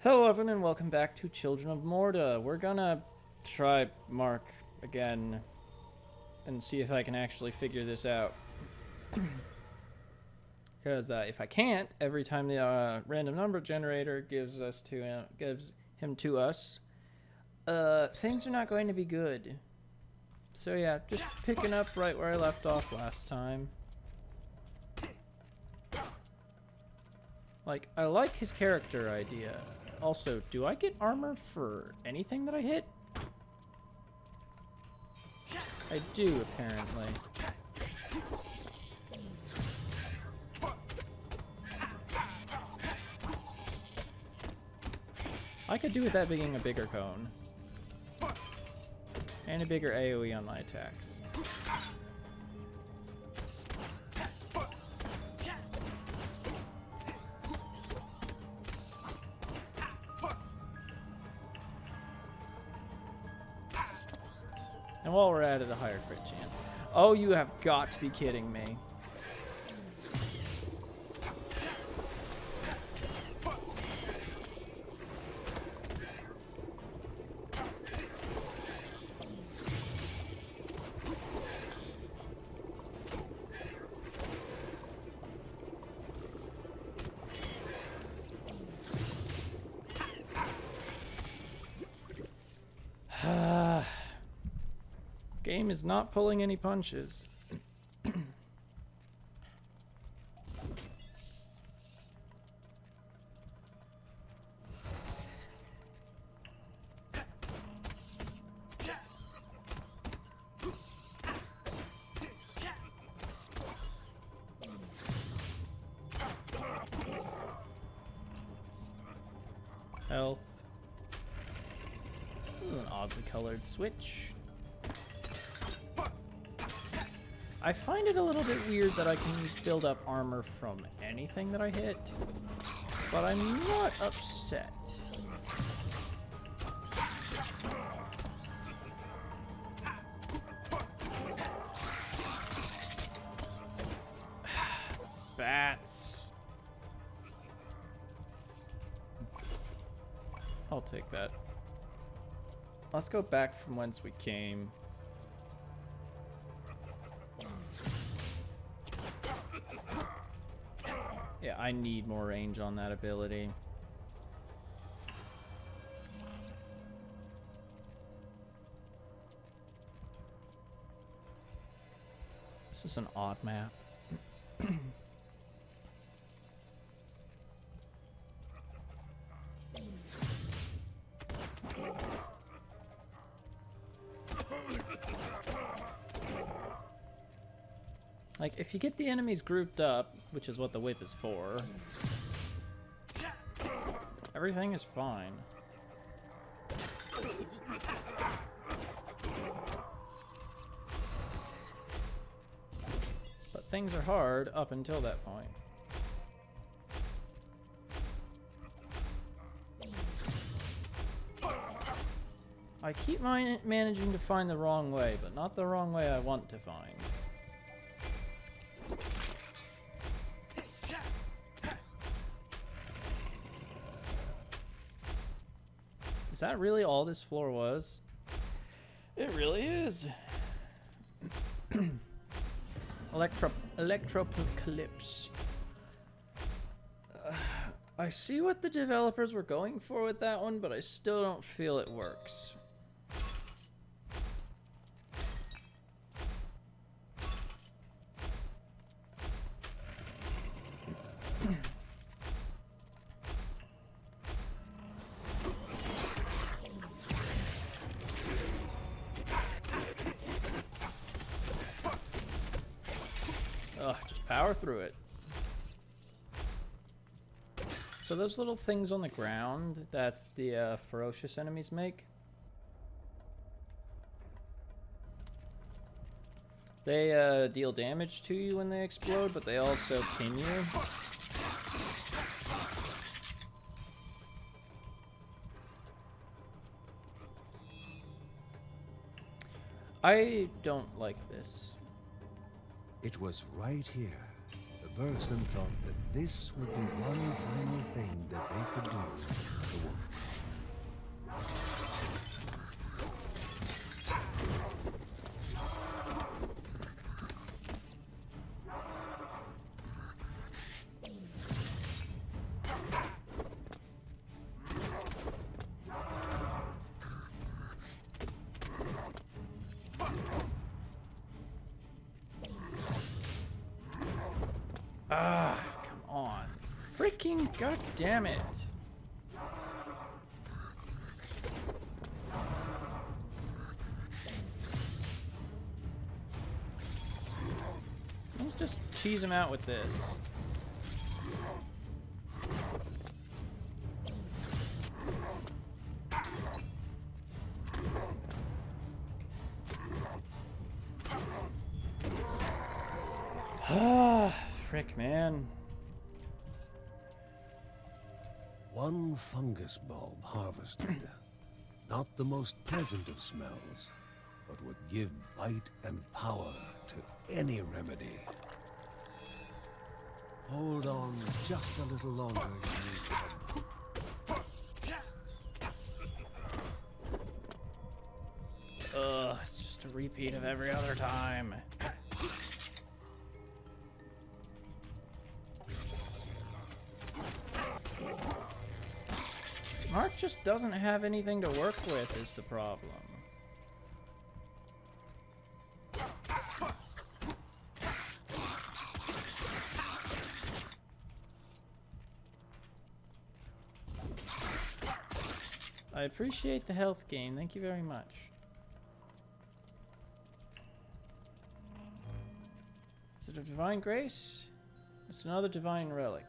Hello everyone and welcome back to Children of Morta. We're gonna try Mark again and see if I can actually figure this out. Because if I can't, every time the random number generator gives him to us, things are not going to be good. So yeah, just picking up right where I left off last time. Like, I like his character idea. Also, do I get armor for anything that I hit? I do, apparently. I could do with that being a bigger cone. And a bigger AoE on my attacks. And while we're at it, a higher crit chance. Oh, you have got to be kidding me. Game is not pulling any punches. Health. This is an oddly colored switch. I find it a little bit weird that I can build up armor from anything that I hit, but I'm not upset. Bats. I'll take that. Let's go back from whence we came. Yeah, I need more range on that ability. This is an odd map. Like, if you get the enemies grouped up, which is what the whip is for, everything is fine. But things are hard up until that point. I keep managing to find the wrong way, but not the wrong way I want to find. Is that really all this floor was? It really is. Electropocalypse. I see what the developers were going for with that one, but I still don't feel it works. Ugh, just power through it. So those little things on the ground that the ferocious enemies make, they deal damage to you when they explode, but they also pin you. I don't like this. It was right here. The person thought that this would be one final thing that they could do to the woman. Freaking god damn it. Let's just cheese him out with this. Ah, frick, man. One fungus bulb harvested. Not the most pleasant of smells, but would give bite and power to any remedy. Hold on just a little longer, you Ugh, it's just a repeat of every other time. Mark just doesn't have anything to work with is the problem. I appreciate the health gain. Thank you very much. Is it a divine grace? It's another divine relic.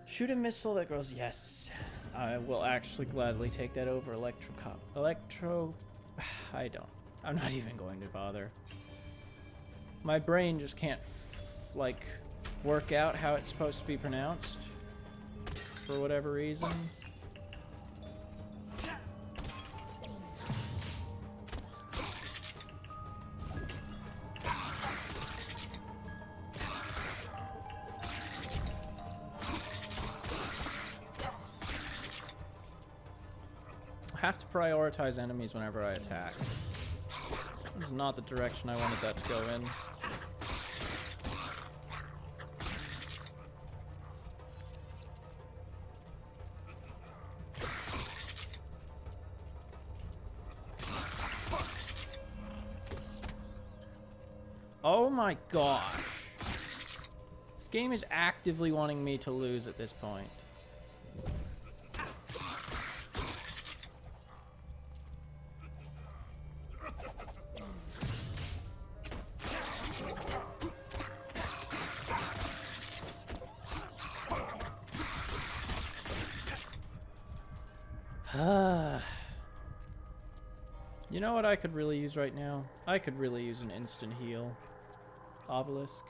Shoot a missile that grows. Yes, I will actually gladly take that over electro. I don't. I'm not even going to bother. My brain just can't like work out how it's supposed to be pronounced for whatever reason. I have to prioritize enemies whenever I attack. This is not the direction I wanted that to go in. Oh my gosh. This game is actively wanting me to lose at this point. You know what I could really use right now? I could really use an instant heal. Obelisk.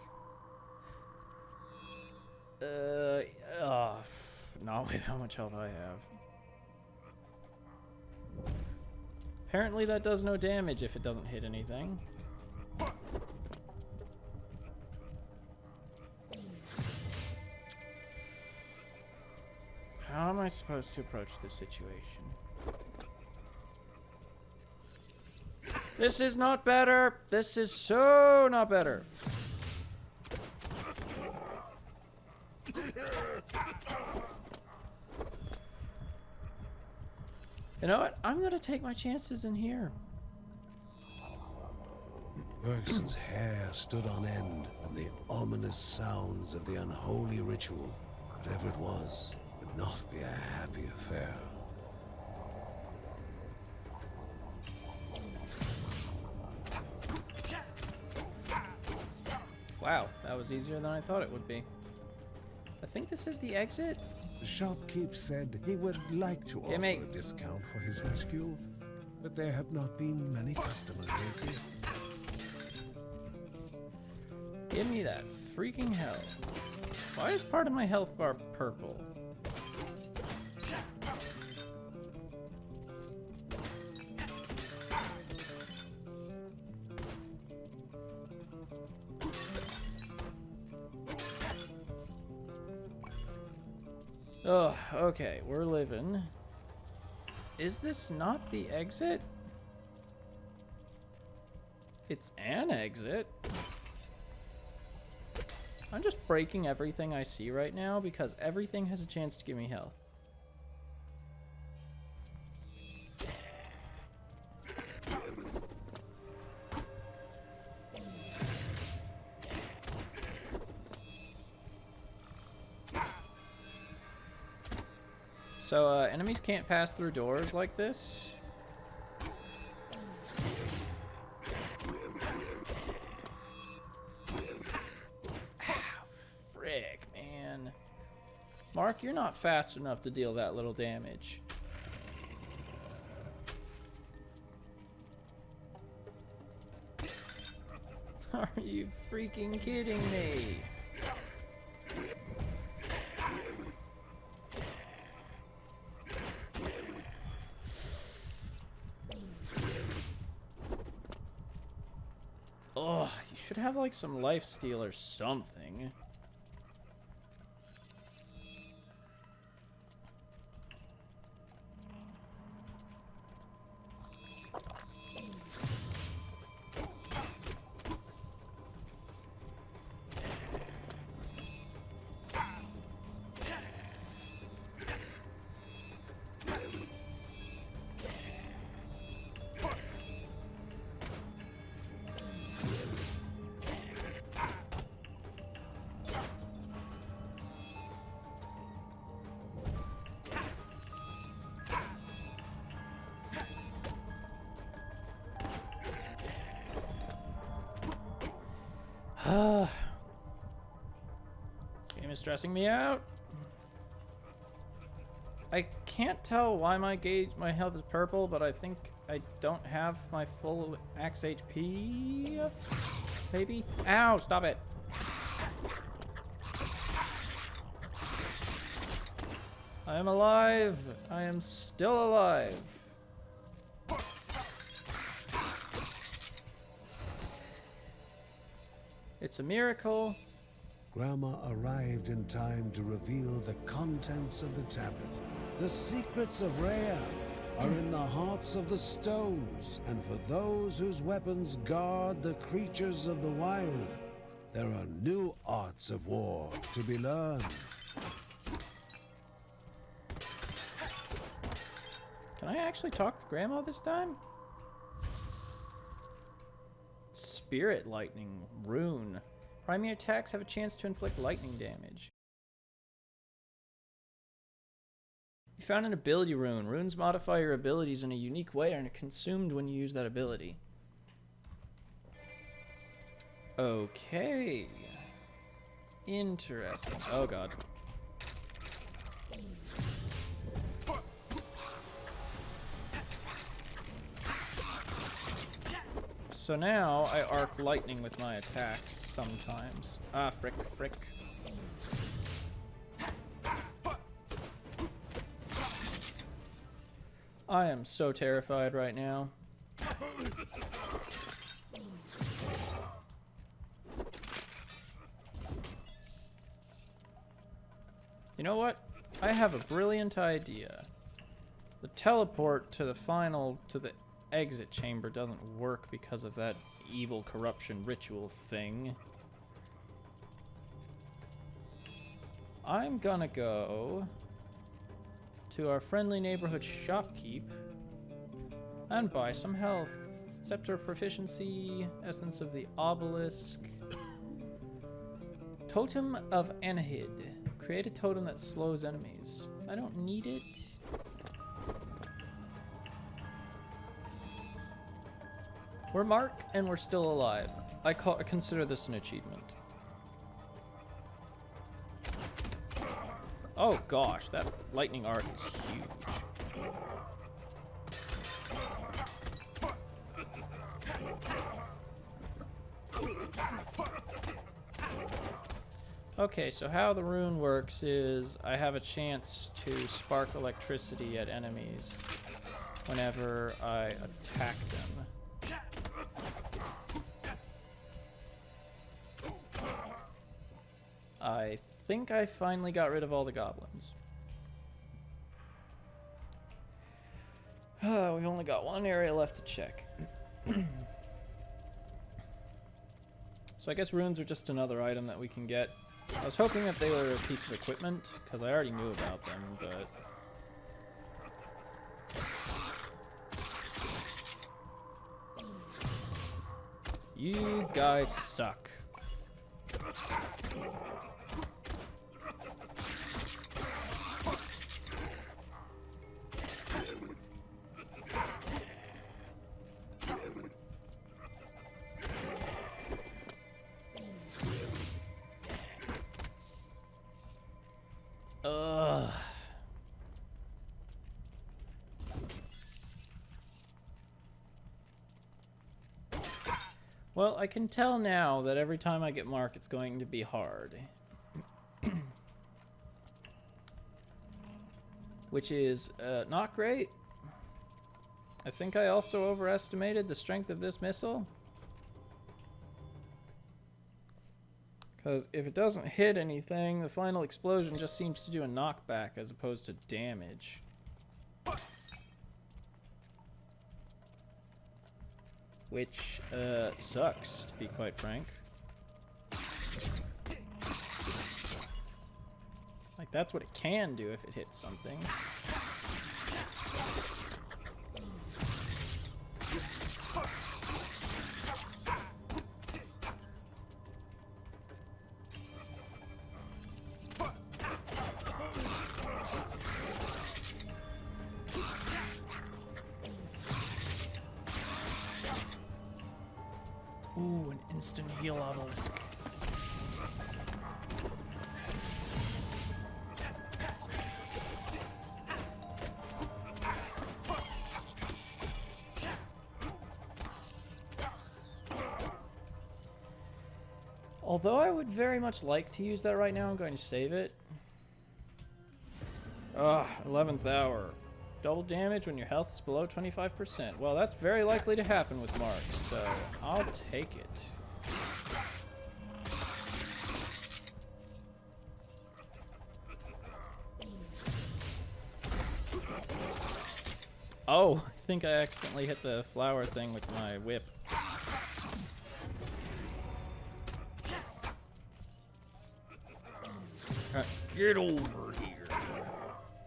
Not with how much health I have. Apparently that does no damage if it doesn't hit anything. How am I supposed to approach this situation? This is not better. This is so not better. You know what? I'm gonna take my chances in here. Bergson's hair stood on end, and the ominous sounds of the unholy ritual, whatever it was, would not be a happy affair. Wow, that was easier than I thought it would be. I think this is the exit. The shopkeep said he would like to offer a discount for his rescue, but there have not been many customers lately. Give me that freaking health. Why is part of my health bar purple? Oh, okay, we're living. Is this not the exit? It's an exit. I'm just breaking everything I see right now because everything has a chance to give me health. So, enemies can't pass through doors like this? Ow, frick, man. Mark, you're not fast enough to deal that little damage. Are you freaking kidding me? Oh, you should have like some lifesteal or something. This game is stressing me out. I can't tell why my health is purple, but I think I don't have my full max HP. Maybe? Ow, stop it. I am alive. I am still alive. It's a miracle. Grandma arrived in time to reveal the contents of the tablet. The secrets of Rhea are in the hearts of the stones, and for those whose weapons guard the creatures of the wild, there are new arts of war to be learned. Can I actually talk to Grandma this time? Spirit Lightning Rune. Primary attacks have a chance to inflict lightning damage. You found an ability rune. Runes modify your abilities in a unique way and are consumed when you use that ability. Okay. Interesting. Oh god. So now I arc lightning with my attacks sometimes. Ah, frick, frick. I am so terrified right now. You know what? I have a brilliant idea. The teleport to the exit chamber doesn't work because of that evil corruption ritual thing. I'm gonna go to our friendly neighborhood shopkeep and buy some health. Scepter of Proficiency, Essence of the Obelisk, Totem of Anahid. Create a totem that slows enemies. I don't need it. We're Mark, and we're still alive. I consider this an achievement. Oh gosh, that lightning arc is huge. Okay, so how the rune works is I have a chance to spark electricity at enemies whenever I attack them. I think I finally got rid of all the goblins. We've only got one area left to check. So I guess runes are just another item that we can get. I was hoping that they were a piece of equipment, because I already knew about them, but... You guys suck. Well, I can tell now that every time I get Mark, it's going to be hard. Which is not great. I think I also overestimated the strength of this missile. Because if it doesn't hit anything, the final explosion just seems to do a knockback as opposed to damage. Which sucks, to be quite frank. Like, that's what it can do if it hits something. Ooh, an instant heal obelisk. Although I would very much like to use that right now, I'm going to save it. Ugh, 11th hour. Double damage when your health is below 25%. Well, that's very likely to happen with Mark, so I'll take it. Oh, I think I accidentally hit the flower thing with my whip. Get over here.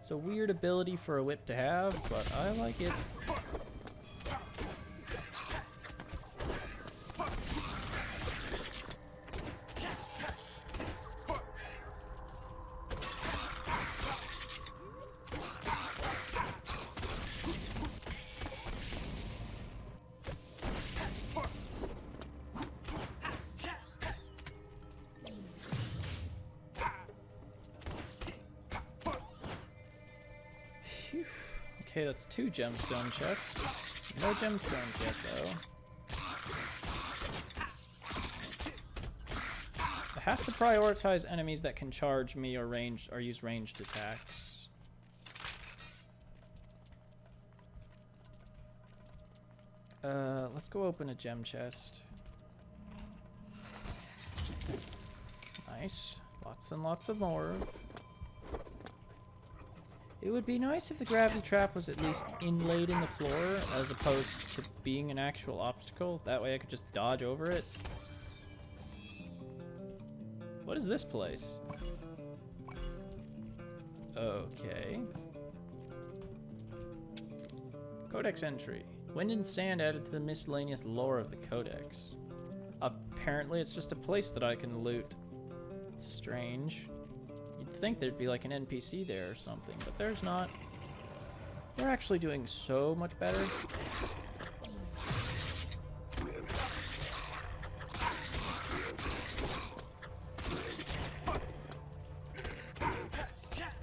It's a weird ability for a whip to have, but I like it. Okay, that's 2 gemstone chests. No gemstones yet, though. I have to prioritize enemies that can charge me or use ranged attacks. Let's go open a gem chest. Nice. Lots and lots of more. It would be nice if the gravity trap was at least inlaid in the floor as opposed to being an actual obstacle. That way I could just dodge over it. What is this place? Okay. Codex entry. Wind and sand added to the miscellaneous lore of the codex. Apparently it's just a place that I can loot. Strange. You'd think there'd be like an NPC there or something, but there's not. They're actually doing so much better.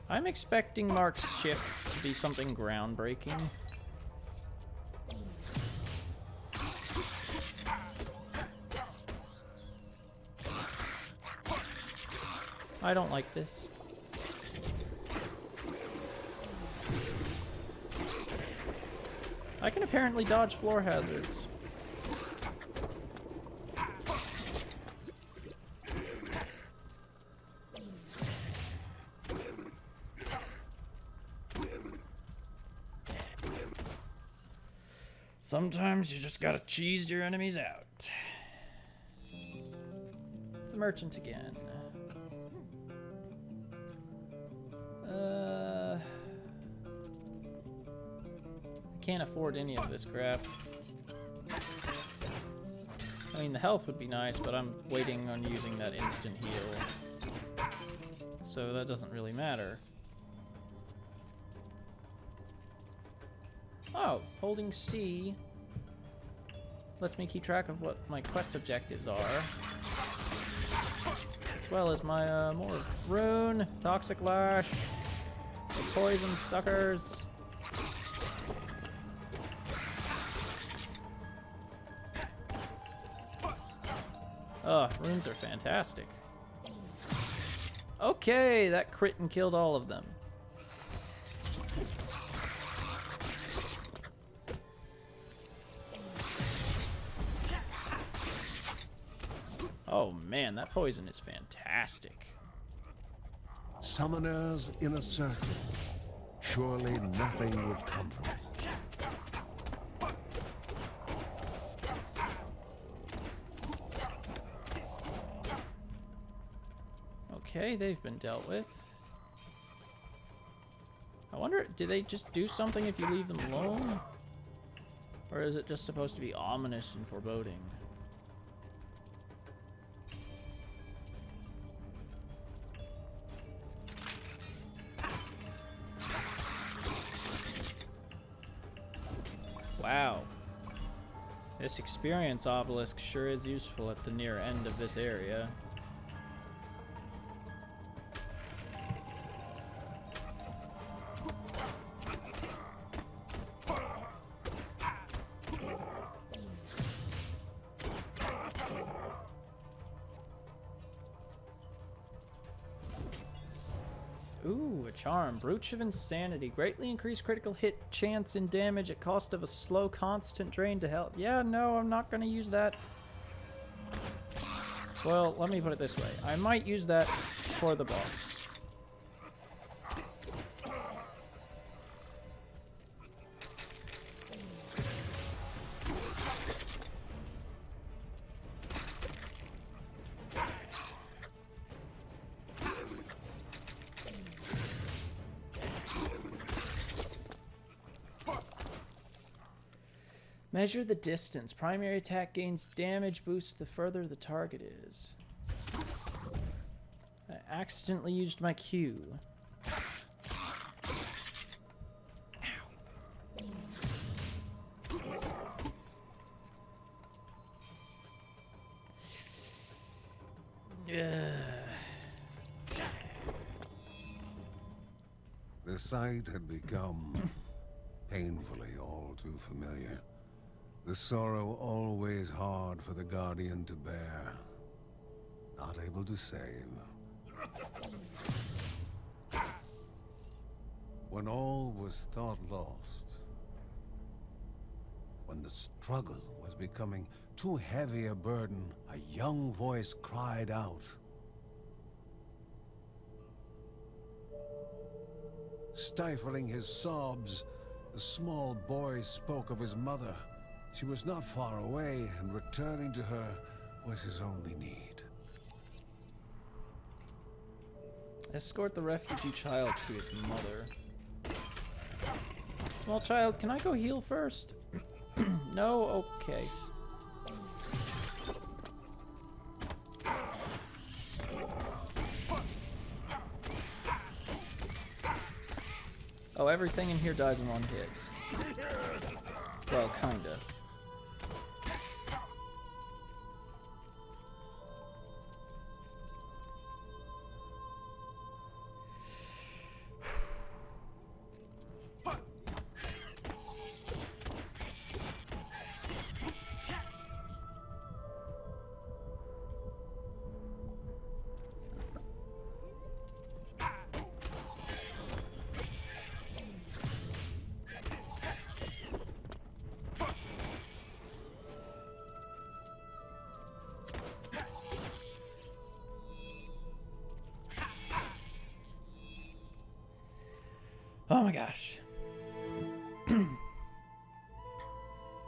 I'm expecting Mark's shift to be something groundbreaking. I don't like this. I can apparently dodge floor hazards. Sometimes you just gotta cheese your enemies out. The merchant again. Can't afford any of this crap. I mean, the health would be nice, but I'm waiting on using that instant heal. So that doesn't really matter. Oh, holding C lets me keep track of what my quest objectives are. As well as my more rune, toxic lash, the poison suckers. Oh, runes are fantastic. Okay, that crit and killed all of them. Oh man, that poison is fantastic. Summoners in a circle. Surely nothing would come from it. Okay, they've been dealt with. I wonder, do they just do something if you leave them alone? Or is it just supposed to be ominous and foreboding? Wow. This experience obelisk sure is useful at the near end of this area. Ooh, a charm. Brooch of Insanity. Greatly increased critical hit chance and damage at cost of a slow, constant drain to health. Yeah, no, I'm not going to use that. Well, let me put it this way. I might use that for the boss. Measure the distance. Primary attack gains damage boost the further the target is. I accidentally used my Q. The sight had become painfully all too familiar. The sorrow always hard for the Guardian to bear. Not able to save. When all was thought lost, when the struggle was becoming too heavy a burden, a young voice cried out. Stifling his sobs, the small boy spoke of his mother. She was not far away, and returning to her was his only need. Escort the refugee child to his mother. Small child, can I go heal first? No? Okay. Oh, everything in here dies in one hit. Well, kinda. Oh my gosh.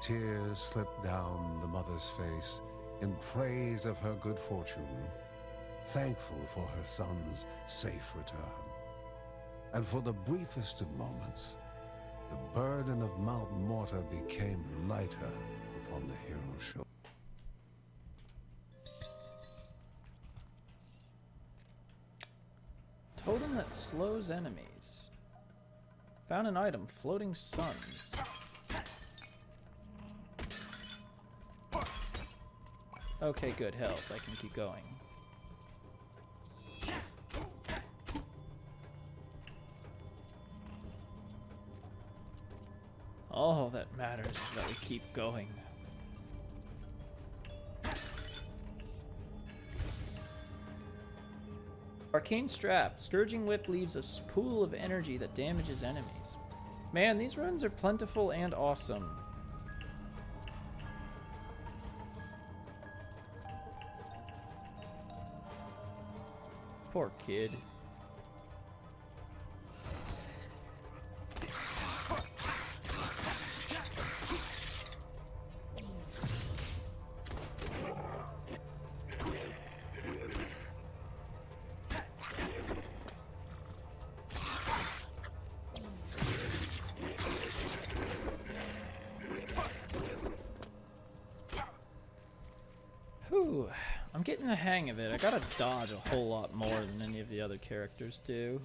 Tears slipped down the mother's face in praise of her good fortune, thankful for her son's safe return. And for the briefest of moments, the burden of Mount Morta became lighter upon the hero's shoulder. Totem that slows enemies. Found an item, floating suns. Okay, good health. I can keep going. All that matters is that we keep going. Arcane Strap. Scourging Whip leaves a pool of energy that damages enemies. Man, these runes are plentiful and awesome. Poor kid. Whew, I'm getting the hang of it. I gotta dodge a whole lot more than any of the other characters do.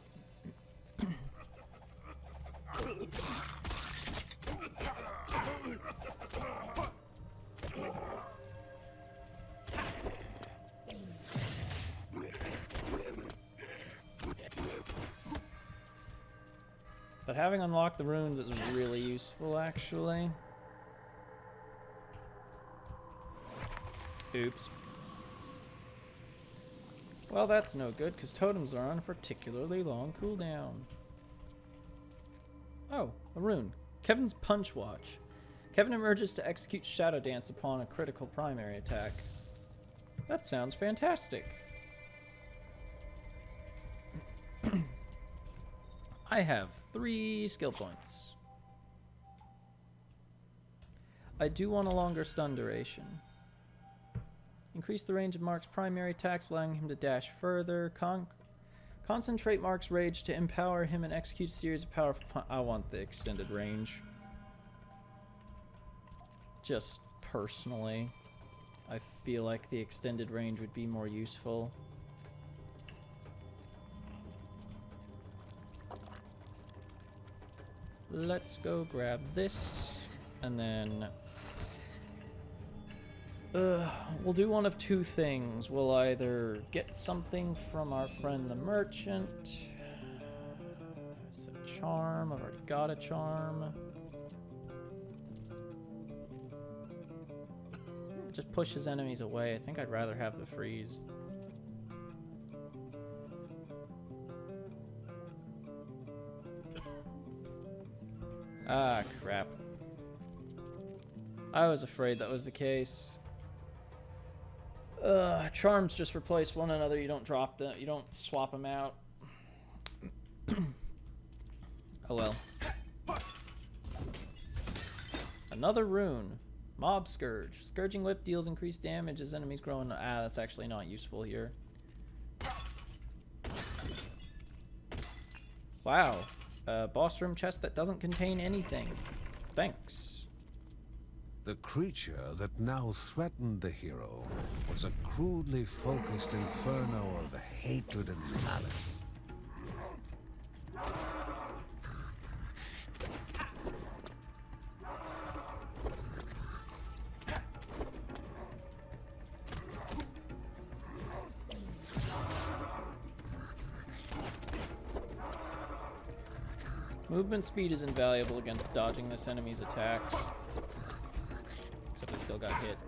But having unlocked the runes is really useful, actually. Oops. Well, that's no good, because totems are on a particularly long cooldown. Oh, a rune. Kevin's Punch Watch. Kevin emerges to execute Shadow Dance upon a critical primary attack. That sounds fantastic. I have 3 skill points. I do want a longer stun duration. Increase the range of Mark's primary attacks, allowing him to dash further. Concentrate Mark's rage to empower him and execute a series of powerful... I want the extended range. Just personally, I feel like the extended range would be more useful. Let's go grab this, and then... we'll do one of 2 things. We'll either get something from our friend the merchant. It's a charm. I've already got a charm. It just pushes enemies away. I think I'd rather have the freeze. Ah, crap. I was afraid that was the case. Charms just replace one another. You don't drop them. You don't swap them out. Oh well. Another rune. Mob Scourge. Scourging Whip deals increased damage as enemies grow. Ah, that's actually not useful here. Wow. Boss room chest that doesn't contain anything. Thanks. The creature that now threatened the hero was a crudely focused inferno of hatred and malice. Movement speed is invaluable against dodging this enemy's attacks. Except I still got hit.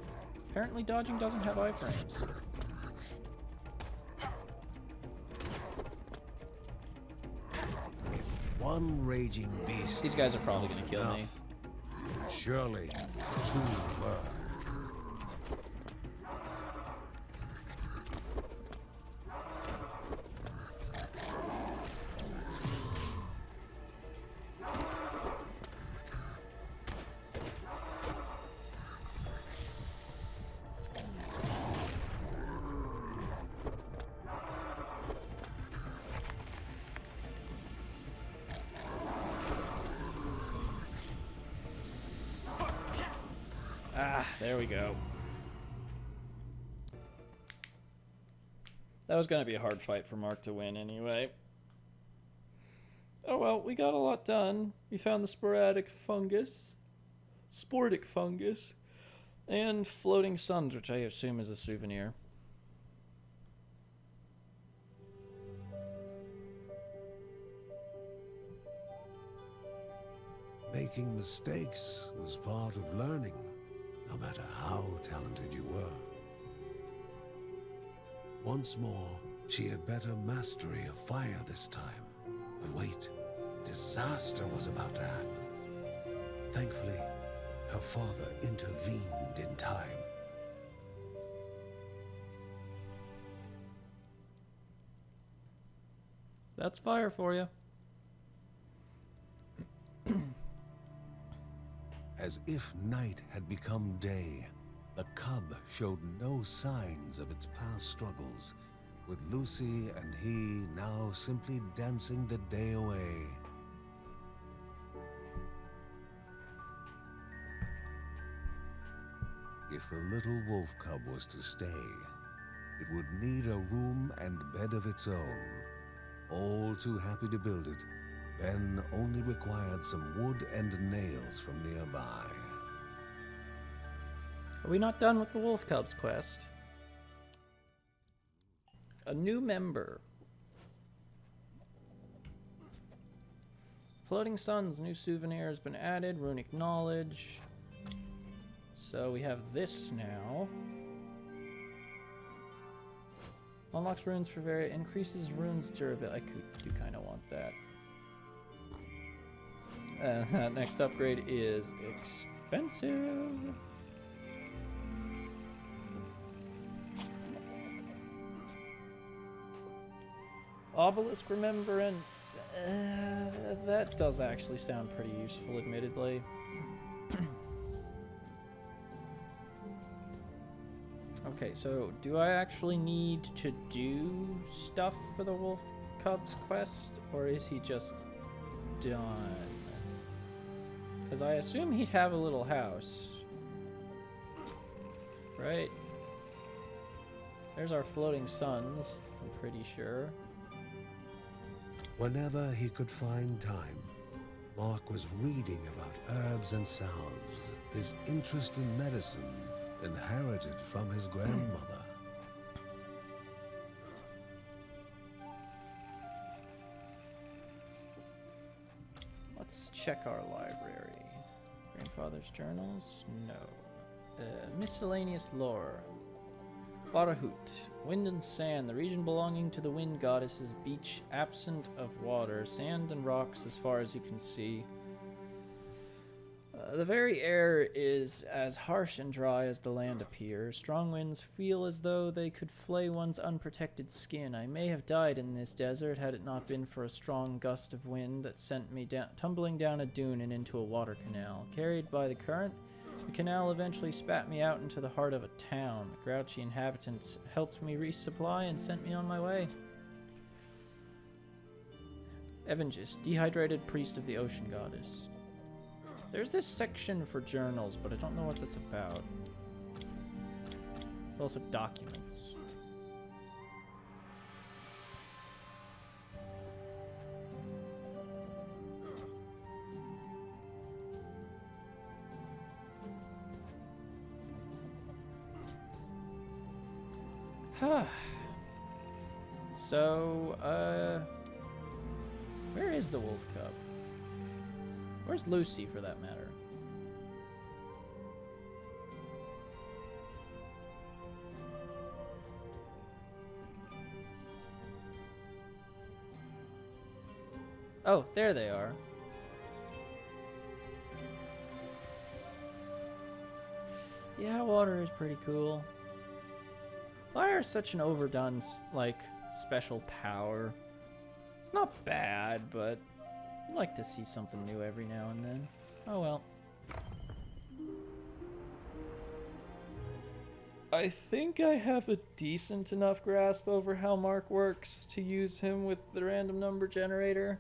Apparently dodging doesn't have iframes. One raging beast. These guys are probably gonna kill me. Surely, 2 were. Ah, there we go. That was going to be a hard fight for Mark to win anyway. Oh well, we got a lot done. We found the sporadic fungus, and floating suns, which I assume is a souvenir. Making mistakes was part of learning, no matter how talented you were. Once more, She had better mastery of fire this time. But wait, disaster was about to happen. Thankfully, her father intervened in time. That's fire for you. As if night had become day, the cub showed no signs of its past struggles, with Lucy and he now simply dancing the day away. If the little wolf cub was to stay, it would need a room and bed of its own. All too happy to build it, Ben only required some wood and nails from nearby. Are we not done with the Wolf Cub's quest? A new member. Floating Suns, new souvenir has been added, runic knowledge. So we have this now. Unlocks runes for increases runes durability. I do kind of want that. That next upgrade is expensive. Obelisk Remembrance. That does actually sound pretty useful, admittedly. Okay, so do I actually need to do stuff for the Wolf Cub's quest, or is he just done? Because I assume he'd have a little house. Right? There's our floating suns, I'm pretty sure. Whenever he could find time, Mark was reading about herbs and salves, his interest in medicine inherited from his grandmother. Let's check our library. Grandfather's journals? No. Miscellaneous lore. Waterhoot. Wind and sand. The region belonging to the wind goddess's beach, absent of water. Sand and rocks as far as you can see. The very air is as harsh and dry as the land appears. Strong winds feel as though they could flay one's unprotected skin. I may have died in this desert had it not been for a strong gust of wind that sent me tumbling down a dune and into a water canal. Carried by the current, the canal eventually spat me out into the heart of a town. The grouchy inhabitants helped me resupply and sent me on my way. Evangis, dehydrated priest of the ocean goddess. There's this section for journals, but I don't know what that's about. Also documents. So, where is the wolf cub? Where's Lucy, for that matter? Oh, there they are. Yeah, water is pretty cool. Fire is such an overdone, like, special power. It's not bad, but I'd like to see something new every now and then. Oh well. I think I have a decent enough grasp over how Mark works to use him with the random number generator.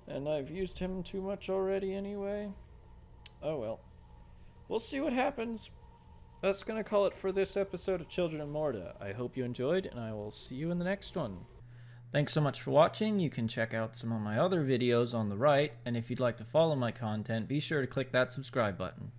And I've used him too much already anyway. Oh well. We'll see what happens. That's going to call it for this episode of Children of Morta. I hope you enjoyed, and I will see you in the next one. Thanks so much for watching. You can check out some of my other videos on the right, and if you'd like to follow my content, be sure to click that subscribe button.